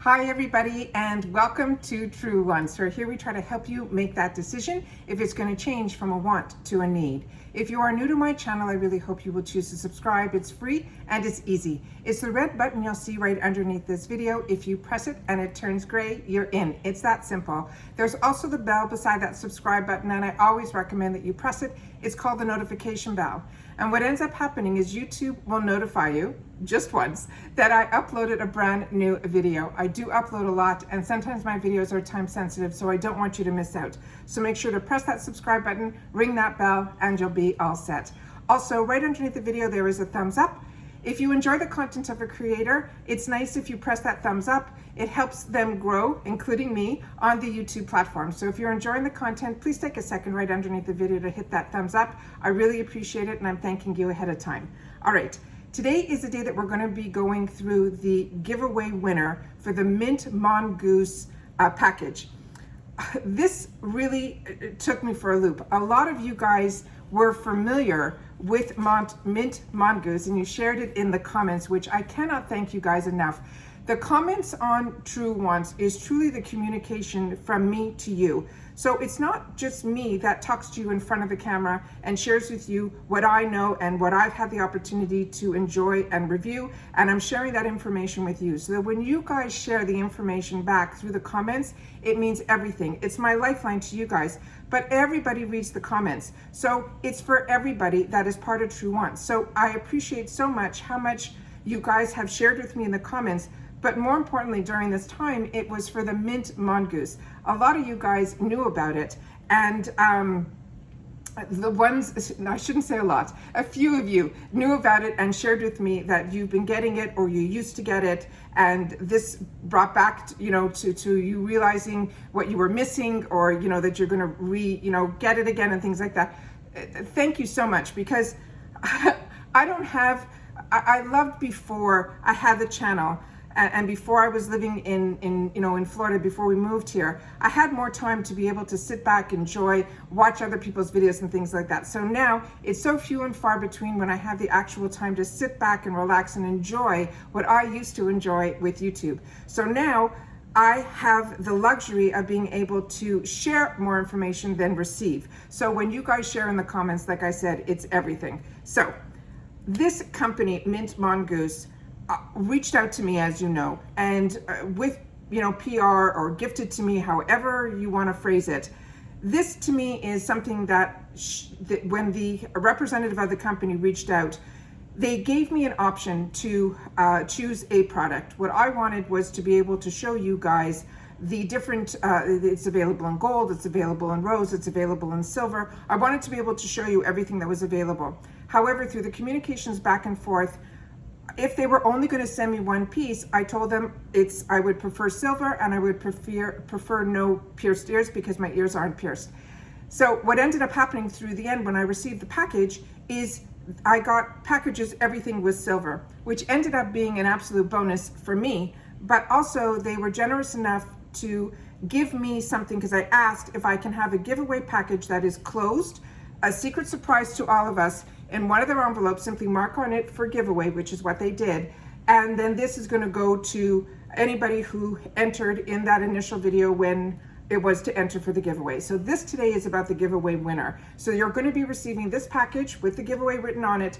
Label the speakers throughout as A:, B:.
A: Hi everybody, and welcome to True Ones. So here we try to help you make that decision if it's going to change from a want to a need. If you are new to my channel, I really hope you will choose to subscribe. It's free and it's easy. It's the red button you'll see right underneath this video. If you press it and it turns gray, you're in. It's that simple. There's also the bell beside that subscribe button, and I always recommend that you press it. It's called the notification bell. And what ends up happening is YouTube will notify you just once that I uploaded a brand new video. I do upload a lot, and sometimes my videos are time sensitive, so I don't want you to miss out. So make sure to press that subscribe button, ring that bell, and you'll be all set. Also, right underneath the video, there is a thumbs up. If you enjoy the content of a creator, it's nice if you press that thumbs up. It helps them grow, including me, on the YouTube platform. So if you're enjoying the content, please take a second right underneath the video to hit that thumbs up. I really appreciate it, and I'm thanking you ahead of time. All right, today is the day that we're going to be going through the giveaway winner for the MintMongoose package. This really took me for a loop. A lot of you guys were familiar with MintMongoose, and you shared it in the comments, which I cannot thank you guys enough. The comments on True Ones is truly the communication from me to you. So it's not just me that talks to you in front of the camera and shares with you what I know and what I've had the opportunity to enjoy and review, and I'm sharing that information with you. So that when you guys share the information back through the comments, it means everything. It's my lifeline to you guys, but everybody reads the comments. So it's for everybody that is part of True Ones. So I appreciate so much how much you guys have shared with me in the comments. But more importantly, during this time, it was for the MintMongoose. A lot of you guys knew about it, and the ones, I shouldn't say a lot, a few of you knew about it and shared with me that you've been getting it or you used to get it, and this brought back, to you realizing what you were missing, or, that you're gonna get it again and things like that. Thank you so much, because I loved before I had the channel. And before I was living in Florida, before we moved here, I had more time to be able to sit back, enjoy, watch other people's videos and things like that. So now it's so few and far between when I have the actual time to sit back and relax and enjoy what I used to enjoy with YouTube. So now I have the luxury of being able to share more information than receive. So when you guys share in the comments, like I said, it's everything. So this company, MintMongoose, reached out to me, as you know, and with PR or gifted to me, however you want to phrase it. This to me is something that when the representative of the company reached out, they gave me an option to choose a product. What I wanted was to be able to show you guys the different, it's available in gold, it's available in rose, it's available in silver. I wanted to be able to show you everything that was available. However, through the communications back and forth, if they were only going to send me one piece, I told them I would prefer silver, and I would prefer no pierced ears, because my ears aren't pierced. So what ended up happening through the end when I received the package is I got packages, everything was silver, which ended up being an absolute bonus for me. But also they were generous enough to give me something, because I asked if I can have a giveaway package that is closed, a secret surprise to all of us. In one of their envelopes, simply mark on it for giveaway, which is what they did. And then this is going to go to anybody who entered in that initial video when it was to enter for the giveaway. So this today is about the giveaway winner. So you're going to be receiving this package with the giveaway written on it.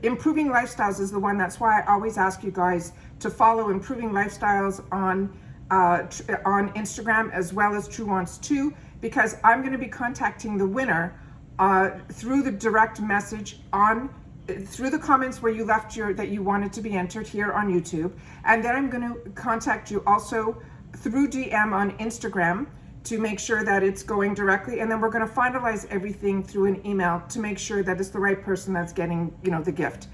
A: Improving Lifestyles is the one. That's why I always ask you guys to follow Improving Lifestyles on Instagram, as well as True Ones 2, because I'm going to be contacting the winner through the direct message through the comments where you left that you wanted to be entered here on YouTube. And then I'm going to contact you also through DM on Instagram to make sure that it's going directly. And then we're going to finalize everything through an email to make sure that it's the right person that's getting, the gift.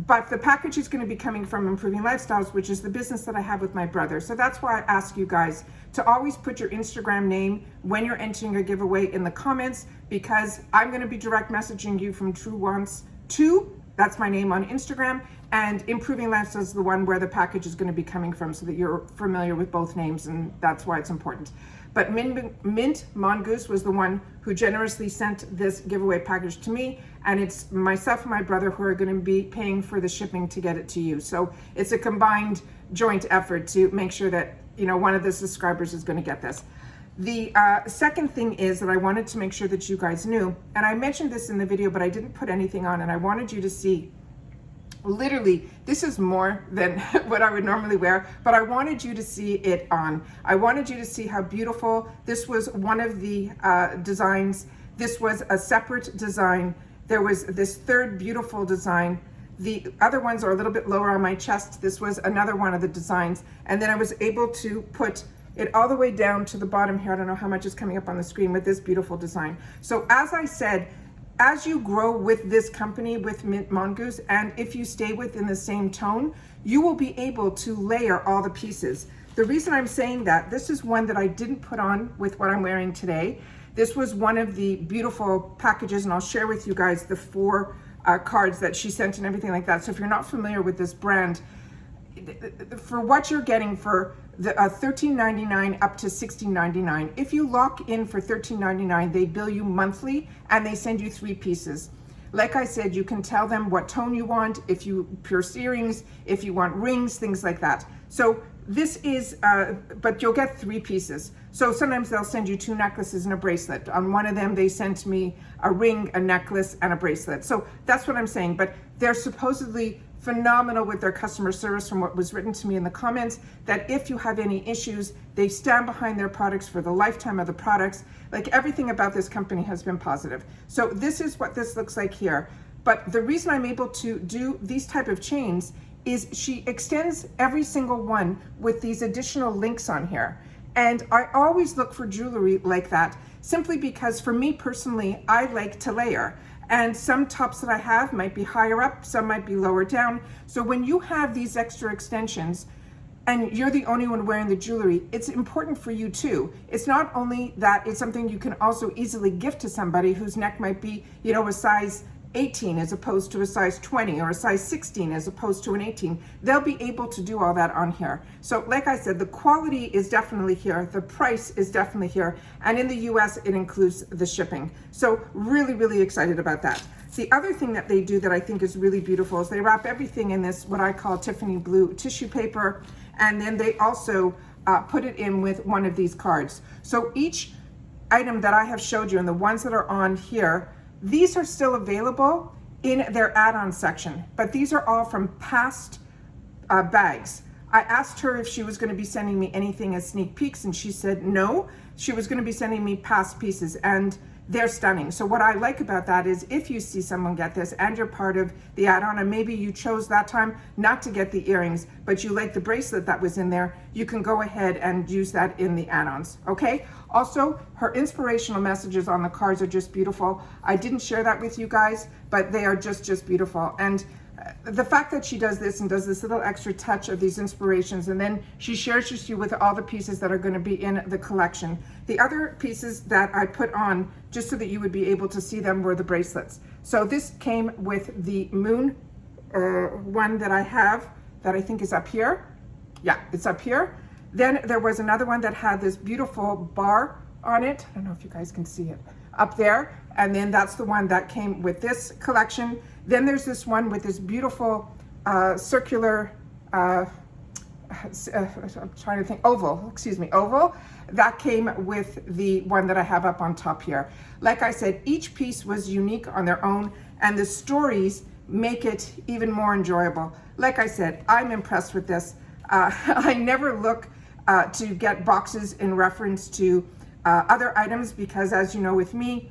A: But the package is going to be coming from Improving Lifestyles, which is the business that I have with my brother. So that's why I ask you guys to always put your Instagram name when you're entering a giveaway in the comments, because I'm going to be direct messaging you from True Ones 2. That's my name on Instagram. And Improving Lifestyles is the one where the package is going to be coming from, so that you're familiar with both names, and that's why it's important. But MintMongoose was the one who generously sent this giveaway package to me, and it's myself and my brother who are going to be paying for the shipping to get it to you. So it's a combined joint effort to make sure that, you know, one of the subscribers is going to get this. The second thing is that I wanted to make sure that you guys knew, and I mentioned this in the video, but I didn't put anything on, and I wanted you to see, literally, this is more than what I would normally wear, but I wanted you to see it on. I wanted you to see how beautiful. This was one of the designs. This was a separate design. There was this third beautiful design. The other ones are a little bit lower on my chest. This was another one of the designs. And then I was able to put it all the way down to the bottom here. I don't know how much is coming up on the screen with this beautiful design. So as I said, as you grow with this company, with MintMongoose, and if you stay within the same tone, you will be able to layer all the pieces. The reason I'm saying that, this is one that I didn't put on with what I'm wearing today. This was one of the beautiful packages, and I'll share with you guys the 4 cards that she sent and everything like that. So if you're not familiar with this brand, for what you're getting for the $13.99 up to $16.99, if you lock in for $13.99, they bill you monthly and they send you 3 pieces. Like I said, you can tell them what tone you want, if you pierce earrings, if you want rings, things like that. So this is, but you'll get 3 pieces. So sometimes they'll send you 2 necklaces and a bracelet. On one of them, they sent me a ring, a necklace, and a bracelet. So that's what I'm saying. But they're supposedly phenomenal with their customer service, from what was written to me in the comments, that if you have any issues, they stand behind their products for the lifetime of the products. Like, everything about this company has been positive. So this is what this looks like here. But the reason I'm able to do these type of chains is she extends every single one with these additional links on here. And I always look for jewelry like that, simply because for me personally, I like to layer. And some tops that I have might be higher up, some might be lower down. So when you have these extra extensions and you're the only one wearing the jewelry, it's important for you too. It's not only that, it's something you can also easily gift to somebody whose neck might be, you know, a size 18 as opposed to a size 20, or a size 16 as opposed to an 18. They'll be able to do all that on here. So like I said, the quality is definitely here, the price is definitely here, and in the US it includes the shipping. So really, really excited about that. The other thing that they do that I think is really beautiful is they wrap everything in this, what I call Tiffany blue tissue paper, and then they also put it in with one of these cards. So each item that I have showed you, and the ones that are on here, these are still available in their add-on section, but these are all from past bags. I asked her if she was going to be sending me anything as sneak peeks, and she said no, she was going to be sending me past pieces, and they're stunning. So what I like about that is, if you see someone get this and you're part of the add-on, and maybe you chose that time not to get the earrings, but you like the bracelet that was in there, you can go ahead and use that in the add-ons, okay? Also, her inspirational messages on the cards are just beautiful. I didn't share that with you guys, but they are just beautiful. And the fact that she does this and does this little extra touch of these inspirations, and then she shares you with all the pieces that are going to be in the collection. The other pieces that I put on, just so that you would be able to see them, were the bracelets. So this came with the moon one that I have, that I think is up here. Yeah, it's up here. Then there was another one that had this beautiful bar on it. I don't know if you guys can see it up there. And then that's the one that came with this collection. Then there's this one with this beautiful circular, I'm trying to think, oval, that came with the one that I have up on top here. Like I said, each piece was unique on their own, and the stories make it even more enjoyable. Like I said, I'm impressed with this. I never look to get boxes in reference to other items, because as you know, with me,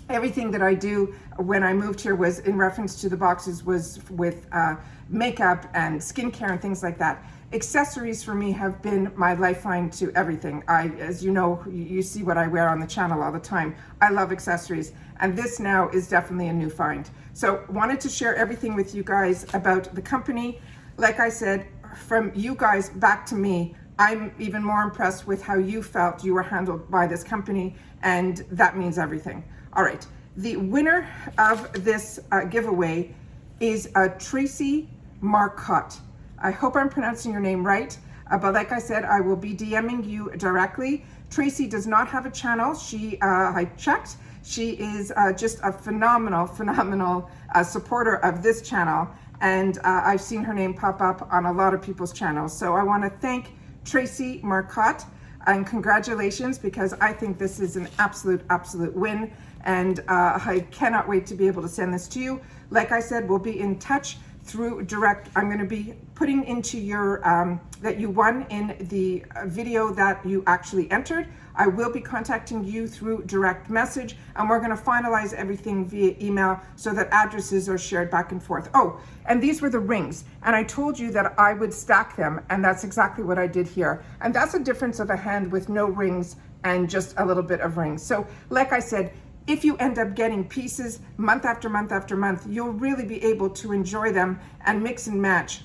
A: everything that I do when I moved here was in reference to the boxes, was with makeup and skincare and things like that. Accessories for me have been my lifeline to everything. As you know, you see what I wear on the channel all the time. I love accessories, and this now is definitely a new find. So wanted to share everything with you guys about the company. Like I said, from you guys back to me, I'm even more impressed with how you felt you were handled by this company, and that means everything. All right, the winner of this giveaway is Tracy Marcotte. I hope I'm pronouncing your name right, but like I said, I will be DMing you directly. Tracy does not have a channel. I checked. She is just a phenomenal supporter of this channel. and I've seen her name pop up on a lot of people's channels. So I want to thank Tracy Marcotte, and congratulations, because I think this is an absolute win, and I cannot wait to be able to send this to you. Like I said, we'll be in touch through direct. I'm going to be putting into your that you won in the video that you actually entered. I will be contacting you through direct message, and we're going to finalize everything via email so that addresses are shared back and forth. Oh, and these were the rings, and I told you that I would stack them, and that's exactly what I did here. And that's a difference of a hand with no rings and just a little bit of rings. So like I said, if you end up getting pieces month after month after month, you'll really be able to enjoy them and mix and match.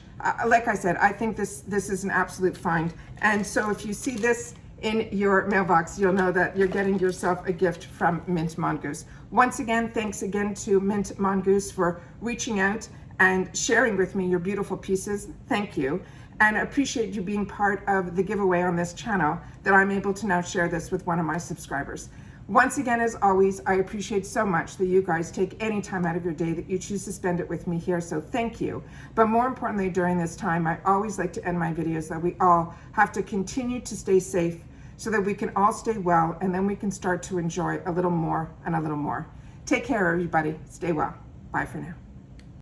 A: Like I said, I think this is an absolute find. And so if you see this in your mailbox, you'll know that you're getting yourself a gift from Mint Mongoose. Once again, thanks again to Mint Mongoose for reaching out and sharing with me your beautiful pieces. Thank you. And I appreciate you being part of the giveaway on this channel, that I'm able to now share this with one of my subscribers. Once again, as always, I appreciate so much that you guys take any time out of your day that you choose to spend it with me here, so thank you. But more importantly, during this time, I always like to end my videos that we all have to continue to stay safe so that we can all stay well, and then we can start to enjoy a little more and a little more. Take care, everybody. Stay well. Bye for now.